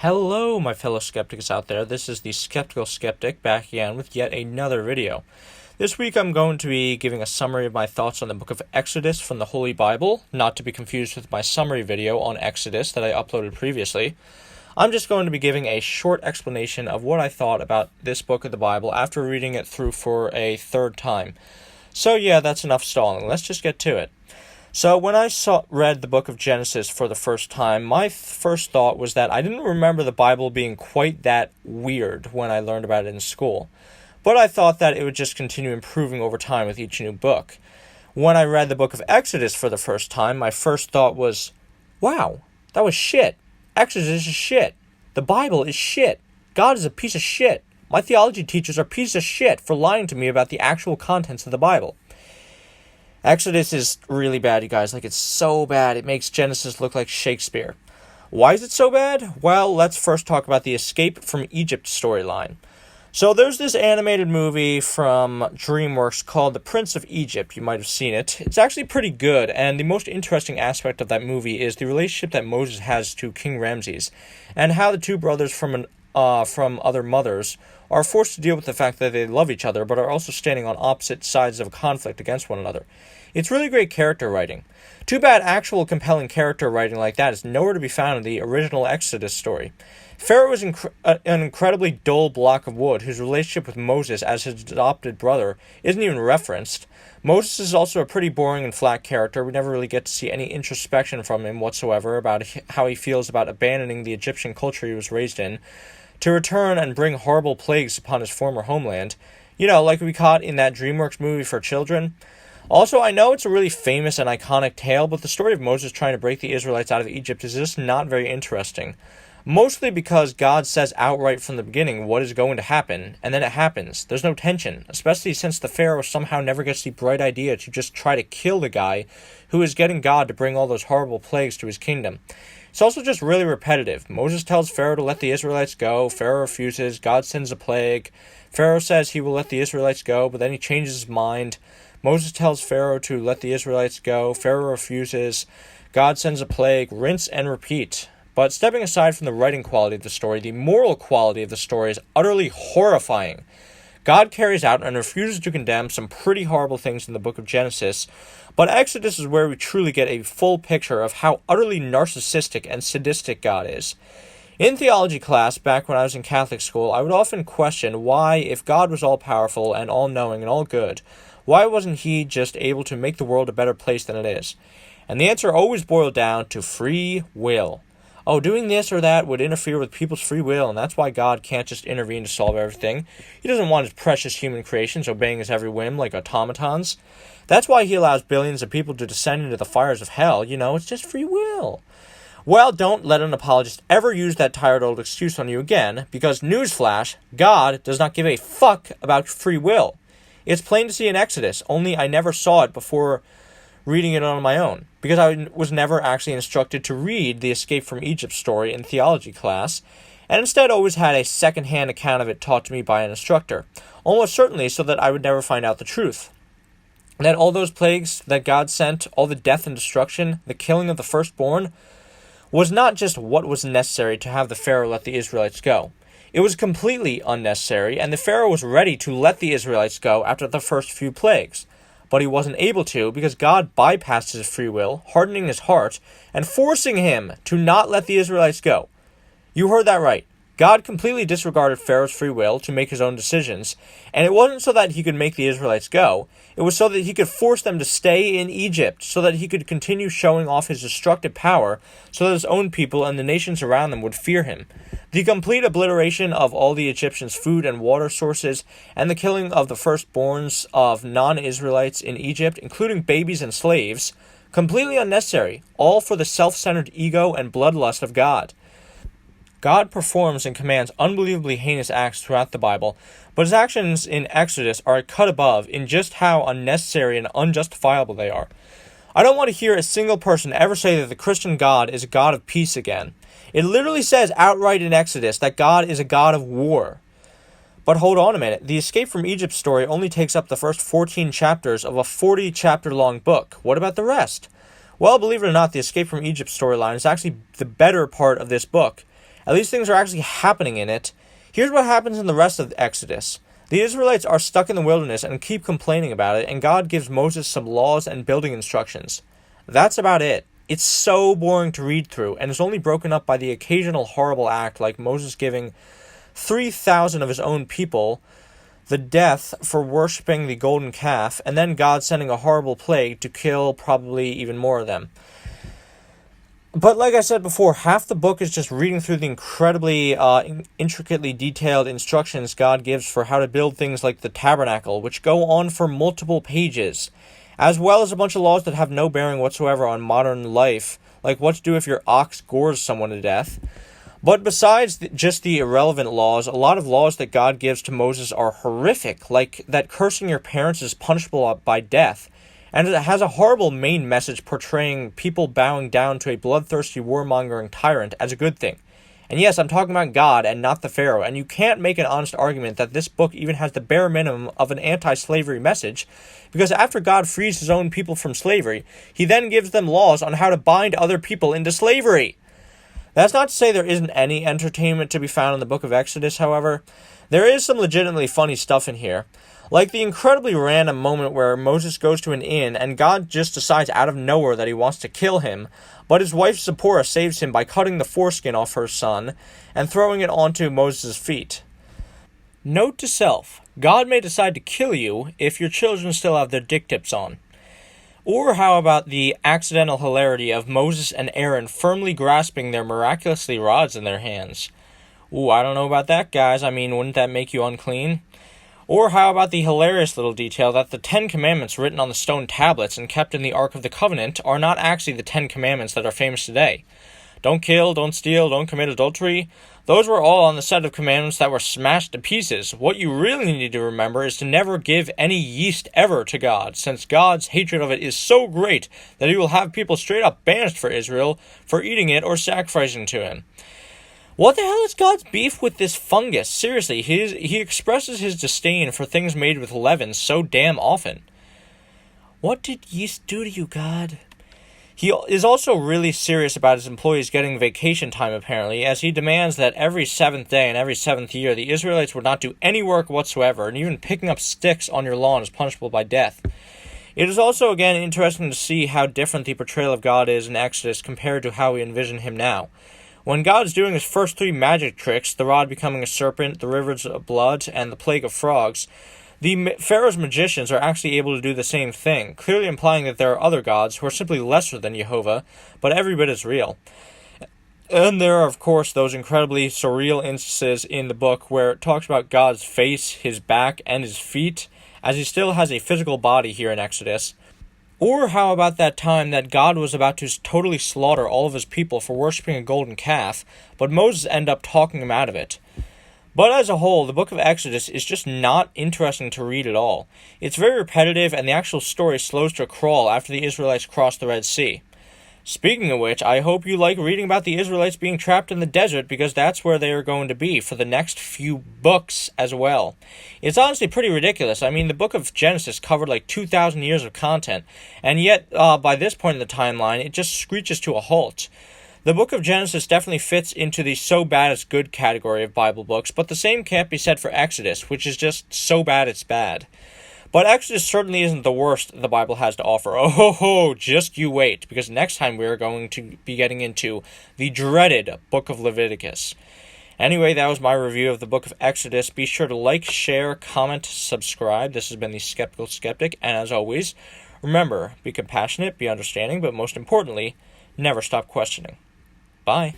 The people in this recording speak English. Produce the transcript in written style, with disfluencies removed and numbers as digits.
Hello, my fellow skeptics out there. This is the Skeptical Skeptic back again with yet another video. This week I'm going to be giving a summary of my thoughts on the book of Exodus from the Holy Bible, not to be confused with my summary video on Exodus that I uploaded previously. I'm just going to be giving a short explanation of what I thought about this book of the Bible after reading it through for a third time. So yeah, that's enough stalling. Let's just get to it. So when I read the book of Genesis for the first time, my first thought was that I didn't remember the Bible being quite that weird when I learned about it in school. But I thought that it would just continue improving over time with each new book. When I read the book of Exodus for the first time, my first thought was, wow, that was shit. Exodus is shit. The Bible is shit. God is a piece of shit. My theology teachers are pieces of shit for lying to me about the actual contents of the Bible. Exodus is really bad, you guys. It's so bad. It makes Genesis look like Shakespeare. Why is it so bad? Well, let's first talk about the Escape from Egypt storyline. So there's this animated movie from DreamWorks called The Prince of Egypt. You might have seen it. It's actually pretty good, and the most interesting aspect of that movie is the relationship that Moses has to King Ramses, and how the two brothers from other mothers are forced to deal with the fact that they love each other, but are also standing on opposite sides of a conflict against one another. It's really great character writing. Too bad actual compelling character writing like that is nowhere to be found in the original Exodus story. Pharaoh is an incredibly dull block of wood whose relationship with Moses as his adopted brother isn't even referenced. Moses is also a pretty boring and flat character. We never really get to see any introspection from him whatsoever about how he feels about abandoning the Egyptian culture he was raised in to return and bring horrible plagues upon his former homeland. Like we caught in that DreamWorks movie for children. Also, I know it's a really famous and iconic tale, but the story of Moses trying to break the Israelites out of Egypt is just not very interesting. Mostly because God says outright from the beginning what is going to happen, and then it happens. There's no tension, especially since the Pharaoh somehow never gets the bright idea to just try to kill the guy who is getting God to bring all those horrible plagues to his kingdom. It's also just really repetitive. Moses tells Pharaoh to let the Israelites go. Pharaoh refuses. God sends a plague. Pharaoh says he will let the Israelites go, but then he changes his mind. Moses tells Pharaoh to let the Israelites go. Pharaoh refuses. God sends a plague. Rinse and repeat. But stepping aside from the writing quality of the story, the moral quality of the story is utterly horrifying. God carries out and refuses to condemn some pretty horrible things in the book of Genesis, but Exodus is where we truly get a full picture of how utterly narcissistic and sadistic God is. In theology class, back when I was in Catholic school, I would often question why, if God was all-powerful and all-knowing and all-good, why wasn't he just able to make the world a better place than it is? And the answer always boiled down to free will. Oh, doing this or that would interfere with people's free will, and that's why God can't just intervene to solve everything. He doesn't want his precious human creations obeying his every whim like automatons. That's why he allows billions of people to descend into the fires of hell. It's just free will. Well, don't let an apologist ever use that tired old excuse on you again, because newsflash, God does not give a fuck about free will. It's plain to see in Exodus, only I never saw it before reading it on my own, because I was never actually instructed to read the Escape from Egypt story in theology class, and instead always had a second-hand account of it taught to me by an instructor, almost certainly so that I would never find out the truth. And that all those plagues that God sent, all the death and destruction, the killing of the firstborn, was not just what was necessary to have the Pharaoh let the Israelites go. It was completely unnecessary, and the Pharaoh was ready to let the Israelites go after the first few plagues. But he wasn't able to because God bypassed his free will, hardening his heart, and forcing him to not let the Israelites go. You heard that right. God completely disregarded Pharaoh's free will to make his own decisions, and it wasn't so that he could make the Israelites go. It was so that he could force them to stay in Egypt, so that he could continue showing off his destructive power, so that his own people and the nations around them would fear him. The complete obliteration of all the Egyptians' food and water sources, and the killing of the firstborns of non-Israelites in Egypt, including babies and slaves, completely unnecessary, all for the self-centered ego and bloodlust of God. God performs and commands unbelievably heinous acts throughout the Bible, but his actions in Exodus are a cut above in just how unnecessary and unjustifiable they are. I don't want to hear a single person ever say that the Christian God is a God of peace again. It literally says outright in Exodus that God is a God of war. But hold on a minute, the Escape from Egypt story only takes up the first 14 chapters of a 40-chapter-long book. What about the rest? Well, believe it or not, the Escape from Egypt storyline is actually the better part of this book. At least things are actually happening in it. Here's what happens in the rest of Exodus. The Israelites are stuck in the wilderness and keep complaining about it, and God gives Moses some laws and building instructions. That's about it. It's so boring to read through, and is only broken up by the occasional horrible act like Moses giving 3,000 of his own people the death for worshipping the golden calf, and then God sending a horrible plague to kill probably even more of them. But like I said before, half the book is just reading through the incredibly intricately detailed instructions God gives for how to build things like the tabernacle, which go on for multiple pages, as well as a bunch of laws that have no bearing whatsoever on modern life, like what to do if your ox gores someone to death. But besides just the irrelevant laws, a lot of laws that God gives to Moses are horrific, like that cursing your parents is punishable by death. And it has a horrible main message portraying people bowing down to a bloodthirsty warmongering tyrant as a good thing. And yes, I'm talking about God and not the Pharaoh, and you can't make an honest argument that this book even has the bare minimum of an anti-slavery message, because after God frees his own people from slavery, he then gives them laws on how to bind other people into slavery. That's not to say there isn't any entertainment to be found in the book of Exodus, however. There is some legitimately funny stuff in here. Like the incredibly random moment where Moses goes to an inn and God just decides out of nowhere that he wants to kill him, but his wife Zipporah saves him by cutting the foreskin off her son and throwing it onto Moses' feet. Note to self, God may decide to kill you if your children still have their dick tips on. Or how about the accidental hilarity of Moses and Aaron firmly grasping their miraculously rods in their hands? Ooh, I don't know about that, guys. I mean, wouldn't that make you unclean? Or how about the hilarious little detail that the 10 Commandments written on the stone tablets and kept in the Ark of the Covenant are not actually the 10 Commandments that are famous today? Don't kill, don't steal, don't commit adultery. Those were all on the set of commandments that were smashed to pieces. What you really need to remember is to never give any yeast ever to God, since God's hatred of it is so great that he will have people straight up banished for Israel for eating it or sacrificing to him. What the hell is God's beef with this fungus? Seriously, he expresses his disdain for things made with leaven so damn often. What did yeast do to you, God? He is also really serious about his employees getting vacation time, apparently, as he demands that every 7th day and every 7th year the Israelites would not do any work whatsoever, and even picking up sticks on your lawn is punishable by death. It is also, again, interesting to see how different the portrayal of God is in Exodus compared to how we envision him now. When God's doing his first 3 magic tricks, the rod becoming a serpent, the rivers of blood, and the plague of frogs, the Pharaoh's magicians are actually able to do the same thing, clearly implying that there are other gods who are simply lesser than Jehovah, but every bit as real. And there are, of course, those incredibly surreal instances in the book where it talks about God's face, his back, and his feet, as he still has a physical body here in Exodus. Or how about that time that God was about to totally slaughter all of his people for worshipping a golden calf, but Moses ended up talking him out of it. But as a whole, the book of Exodus is just not interesting to read at all. It's very repetitive, and the actual story slows to a crawl after the Israelites cross the Red Sea. Speaking of which, I hope you like reading about the Israelites being trapped in the desert, because that's where they are going to be for the next few books as well. It's honestly pretty ridiculous. I mean, the book of Genesis covered like 2,000 years of content, and yet by this point in the timeline, it just screeches to a halt. The book of Genesis definitely fits into the so bad it's good category of Bible books, but the same can't be said for Exodus, which is just so bad it's bad. But Exodus certainly isn't the worst the Bible has to offer. Oh ho ho, just you wait, because next time we are going to be getting into the dreaded book of Leviticus. Anyway, that was my review of the book of Exodus. Be sure to like, share, comment, subscribe. This has been the Skeptical Skeptic, and as always, remember, be compassionate, be understanding, but most importantly, never stop questioning. Bye.